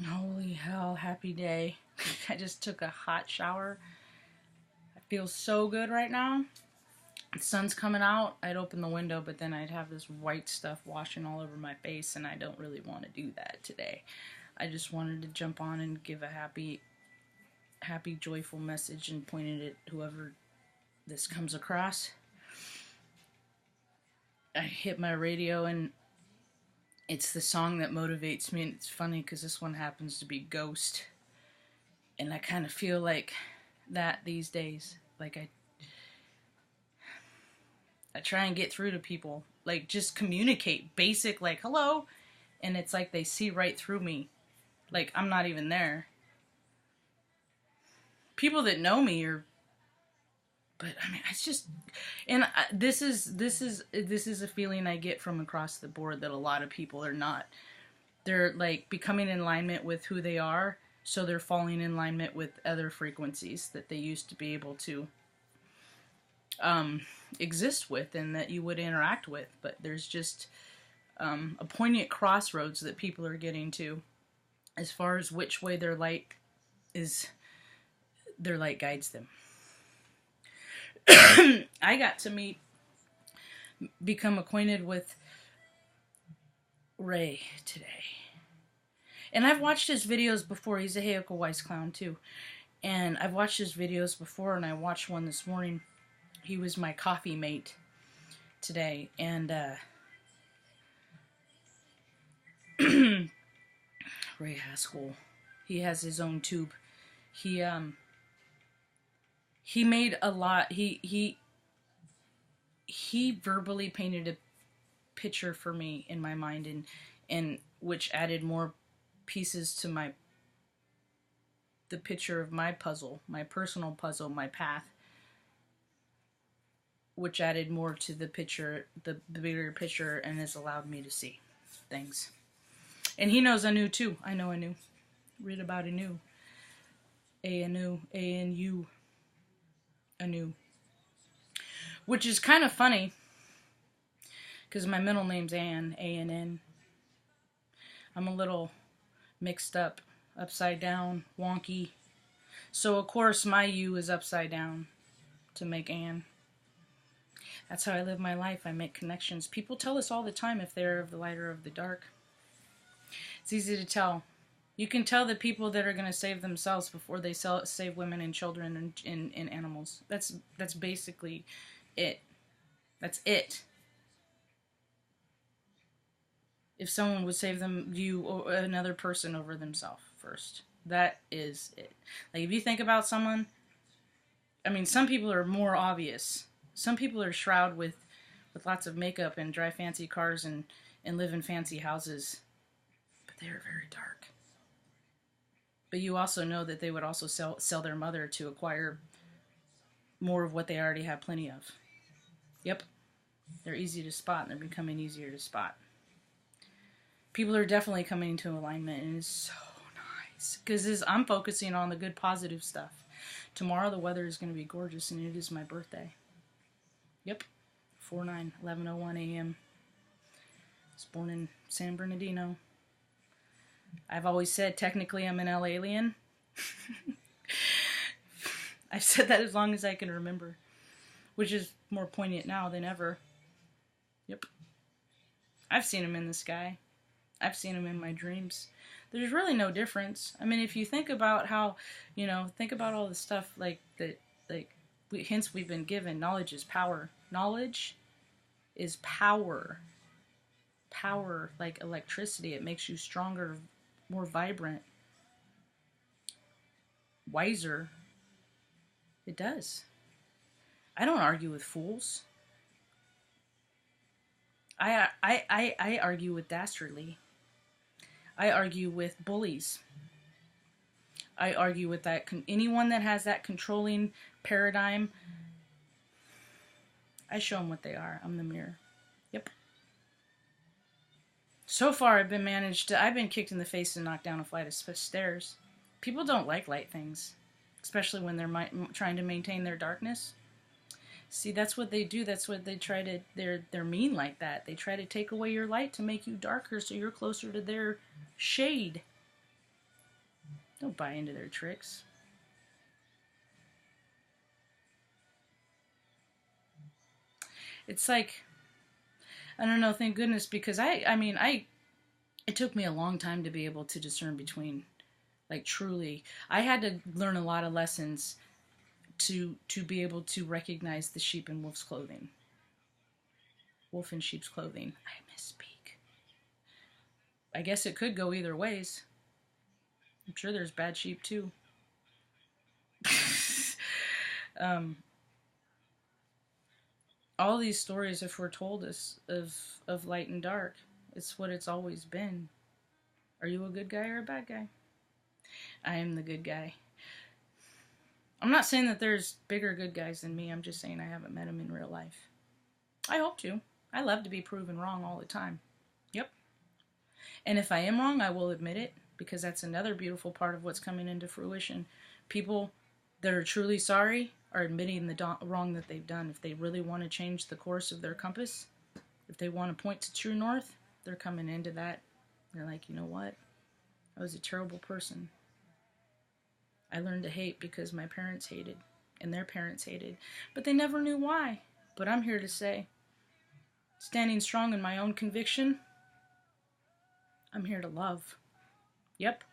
Holy hell, happy day. I just took a hot shower. I feel so good right now. The sun's coming out. I'd open the window, but then I'd have this white stuff washing all over my face, and I don't really want to do that today. I just wanted to jump on and give a happy, joyful message and point it at whoever this comes across. I hit my radio, and it's the song that motivates me, and it's funny because this one happens to be Ghost. And I kind of feel like that these days. Like I try and get through to people. Like, just communicate. Basic, like, hello. And it's like they see right through me. Like, I'm not even there. People that know me are... But, I mean, it's just... And this is a feeling I get from across the board that a lot of people are not. They're, like, becoming in alignment with who they are. So they're falling in alignment with other frequencies that they used to be able to exist with and that you would interact with. But there's just a poignant crossroads that people are getting to as far as which way their light guides them. I got to become acquainted with Ray today. And I've watched his videos before. He's a Heyoka Wise clown too. And I've watched his videos before, and I watched one this morning. He was my coffee mate today. And Ray Haskell, he has his own tube. He made a lot. He verbally painted a picture for me in my mind, and which added more pieces to the picture of my puzzle, my personal puzzle, my path, which added more to the picture, the bigger picture, and has allowed me to see things. And he knows Anu too. I know Anu. Read about Anu. Anu. A-N-U. Anu. Which is kind of funny, because my middle name's Ann, A-N-N. I'm a little mixed up, upside down, wonky. So of course my U is upside down to make Ann. That's how I live my life. I make connections. People tell us all the time if they're of the light or of the dark. It's easy to tell. You can tell the people that are going to save themselves before they save women and children and animals. That's basically it. That's it. If someone would save you or another person over themselves first. That is it. Like, if you think about someone, I mean, some people are more obvious. Some people are shrouded with lots of makeup and drive fancy cars and live in fancy houses. But they are very dark. But you also know that they would also sell their mother to acquire more of what they already have plenty of. Yep. They're easy to spot, and they're becoming easier to spot. People are definitely coming into alignment, and it's so nice. Because I'm focusing on the good, positive stuff. Tomorrow the weather is going to be gorgeous, and it is my birthday. Yep. 4/9/11:01 a.m. I was born in San Bernardino. I've always said technically I'm an L alien. I've said that as long as I can remember. Which is more poignant now than ever. Yep. I've seen him in the sky. I've seen him in my dreams. There's really no difference. I mean, if you think about how, think about all the stuff hints we've been given. Knowledge is power. Knowledge is power. Power, like electricity. It makes you stronger, more vibrant, wiser. It does. I don't argue with fools. I argue with dastardly. I argue with bullies. I argue with anyone that has that controlling paradigm. I show them what they are. I'm the mirror. Yep. So far, I've been kicked in the face and knocked down a flight of stairs. People don't like light things, especially when they're trying to maintain their darkness. See, that's what they do. That's what they try to... They're mean like that. They try to take away your light to make you darker so you're closer to their shade. Don't buy into their tricks. It's like, I don't know, thank goodness, because it took me a long time to be able to discern between, like, truly, I had to learn a lot of lessons to be able to recognize the sheep in wolf's clothing. Wolf in sheep's clothing. I misspeak. I guess it could go either ways. I'm sure there's bad sheep too. All these stories have foretold us of light and dark. It's what it's always been. Are you a good guy or a bad guy? I am the good guy. I'm not saying that there's bigger good guys than me. I'm just saying I haven't met them in real life. I hope to. I love to be proven wrong all the time. Yep. And if I am wrong, I will admit it, because that's another beautiful part of what's coming into fruition. People that are truly sorry are admitting the wrong that they've done. If they really want to change the course of their compass, if they want to point to true north, they're coming into that. They're like, you know what? I was a terrible person. I learned to hate because my parents hated, and their parents hated, but they never knew why. But I'm here to say, standing strong in my own conviction, I'm here to love. Yep.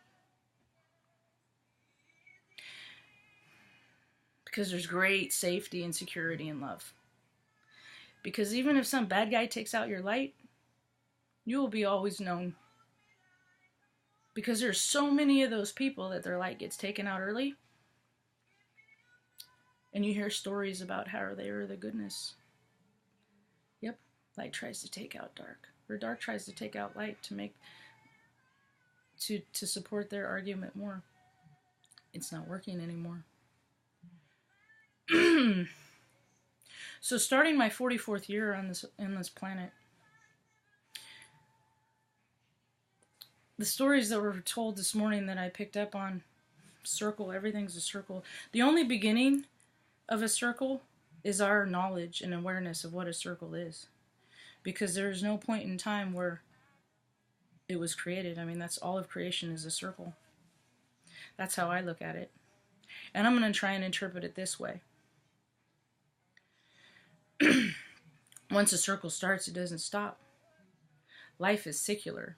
Because there's great safety and security in love. Because even if some bad guy takes out your light, you will be always known. Because there's so many of those people that their light gets taken out early. And you hear stories about how they are the goodness. Yep, light tries to take out dark. Or dark tries to take out light to support their argument more. It's not working anymore. So starting my 44th year on this planet, the stories that were told this morning that I picked up on, circle, everything's a circle. The only beginning of a circle is our knowledge and awareness of what a circle is. Because there is no point in time where it was created. I mean, that's all of creation is a circle. That's how I look at it. And I'm going to try and interpret it this way. Once a circle starts, it doesn't stop. Life is secular.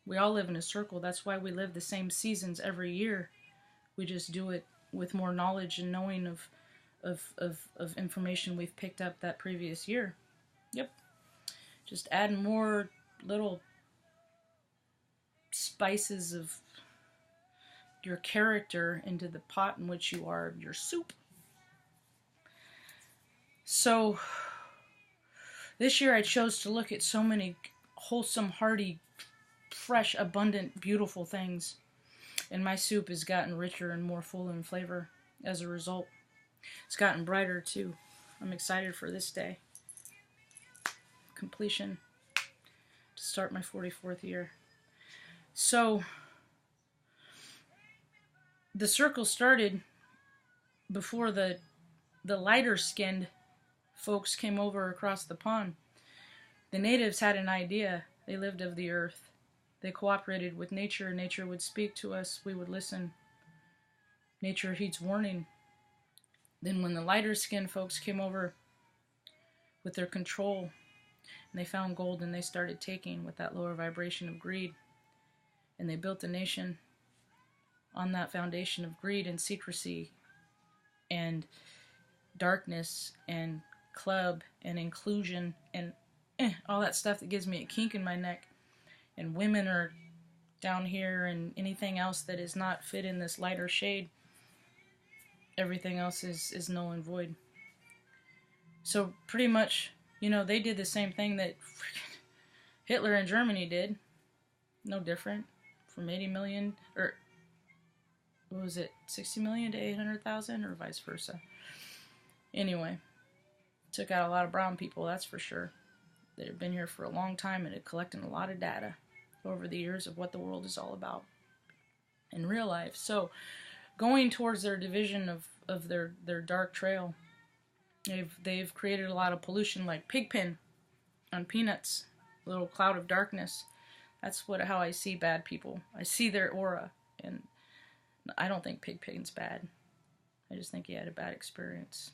We all live in a circle. That's why we live the same seasons every year. We just do it with more knowledge and knowing of information we've picked up that previous year. Yep. Just adding more little spices of your character into the pot in which you are your soup. So this year I chose to look at so many wholesome, hearty, fresh, abundant, beautiful things. And my soup has gotten richer and more full in flavor as a result. It's gotten brighter too. I'm excited for this day. Completion. To start my 44th year. So the circle started before the lighter skinned folks came over across the pond. The natives had an idea. They lived of the earth. They cooperated with nature. Nature would speak to us. We would listen. Nature heeds warning. Then when the lighter skinned folks came over with their control, and they found gold and they started taking with that lower vibration of greed, and they built a nation on that foundation of greed and secrecy and darkness and club and inclusion and all that stuff that gives me a kink in my neck. And women are down here, and anything else that is not fit in this lighter shade, everything else is null and void. So pretty much, you know, they did the same thing that Hitler in Germany did. No different. From 80 million, or what was it, 60 million to 800,000, or vice versa. Anyway, took out a lot of brown people, that's for sure. That had been here for a long time and had collected a lot of data over the years of what the world is all about in real life. So going towards their division of their dark trail, they've created a lot of pollution, like pigpen on peanuts, a little cloud of darkness. That's how I see bad people. I see their aura, and I don't think Pigpen's bad. I just think he had a bad experience.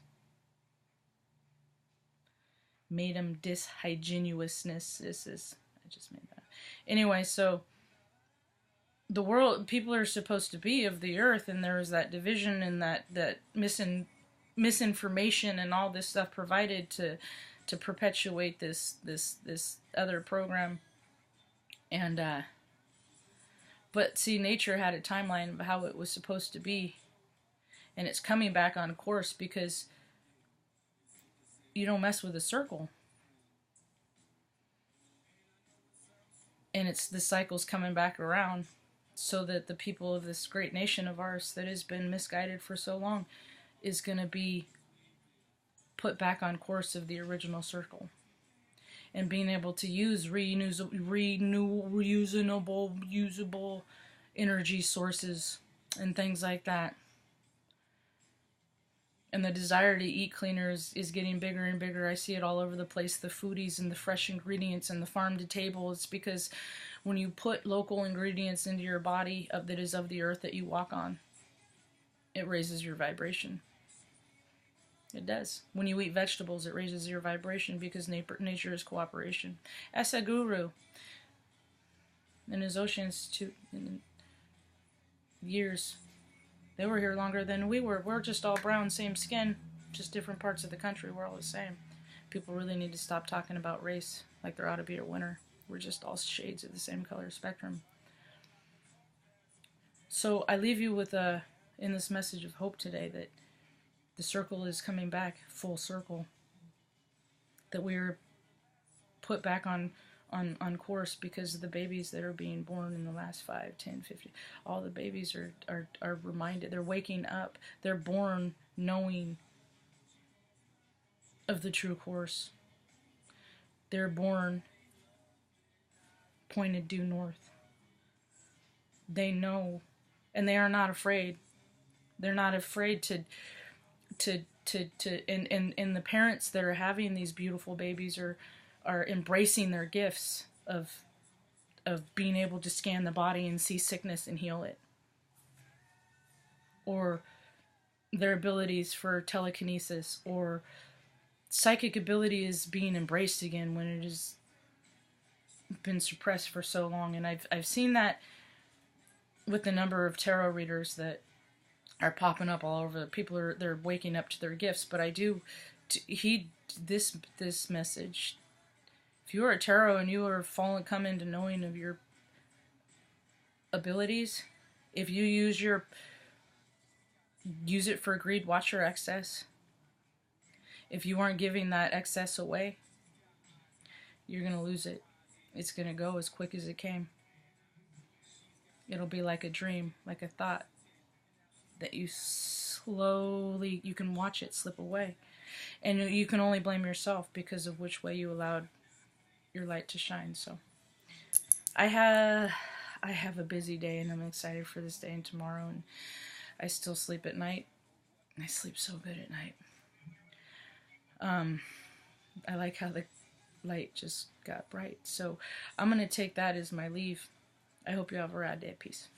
Made him dishygienousness. I just made that. Anyway, so the world, people are supposed to be of the earth, and there is that division and that misinformation and all this stuff provided to perpetuate this other program. And but see, nature had a timeline of how it was supposed to be, and it's coming back on course because you don't mess with a circle. And it's the cycle's coming back around so that the people of this great nation of ours that has been misguided for so long is going to be put back on course of the original circle. And being able to use reusable, usable energy sources and things like that. And the desire to eat cleaner is getting bigger and bigger. I see it all over the place. The foodies and the fresh ingredients and the farm to table. It's because when you put local ingredients into your body that is of the earth that you walk on, it raises your vibration. It does. When you eat vegetables, it raises your vibration because nature is cooperation. Ask a guru in his Ocean Institute in years. They were here longer than we were. We're just all brown, same skin, just different parts of the country. We're all the same. People really need to stop talking about race like there ought to be a winner. We're just all shades of the same color spectrum. So I leave you with in this message of hope today that the circle is coming back full circle. That we're put back on course because of the babies that are being born in the last 5, 10, 15. All the babies are reminded. They're waking up. They're born knowing of the true course. They're born pointed due north. They know, and they are not afraid. They're not afraid and the parents that are having these beautiful babies are embracing their gifts of being able to scan the body and see sickness and heal it. Or their abilities for telekinesis or psychic ability is being embraced again when it has been suppressed for so long. And I've seen that with the number of tarot readers that are popping up all over. They're waking up to their gifts. But I do heed this message. If you are a tarot and you are come into knowing of your abilities, if you use it for greed, watch your excess. If you aren't giving that excess away, you're going to lose it. It's going to go as quick as it came. It'll be like a dream, like a thought that you can watch it slip away. And you can only blame yourself because of which way you allowed your light to shine. So I have a busy day and I'm excited for this day and tomorrow, and I still sleep at night. I sleep so good at night. I like how the light just got bright. So I'm going to take that as my leave. I hope you have a rad day. Peace.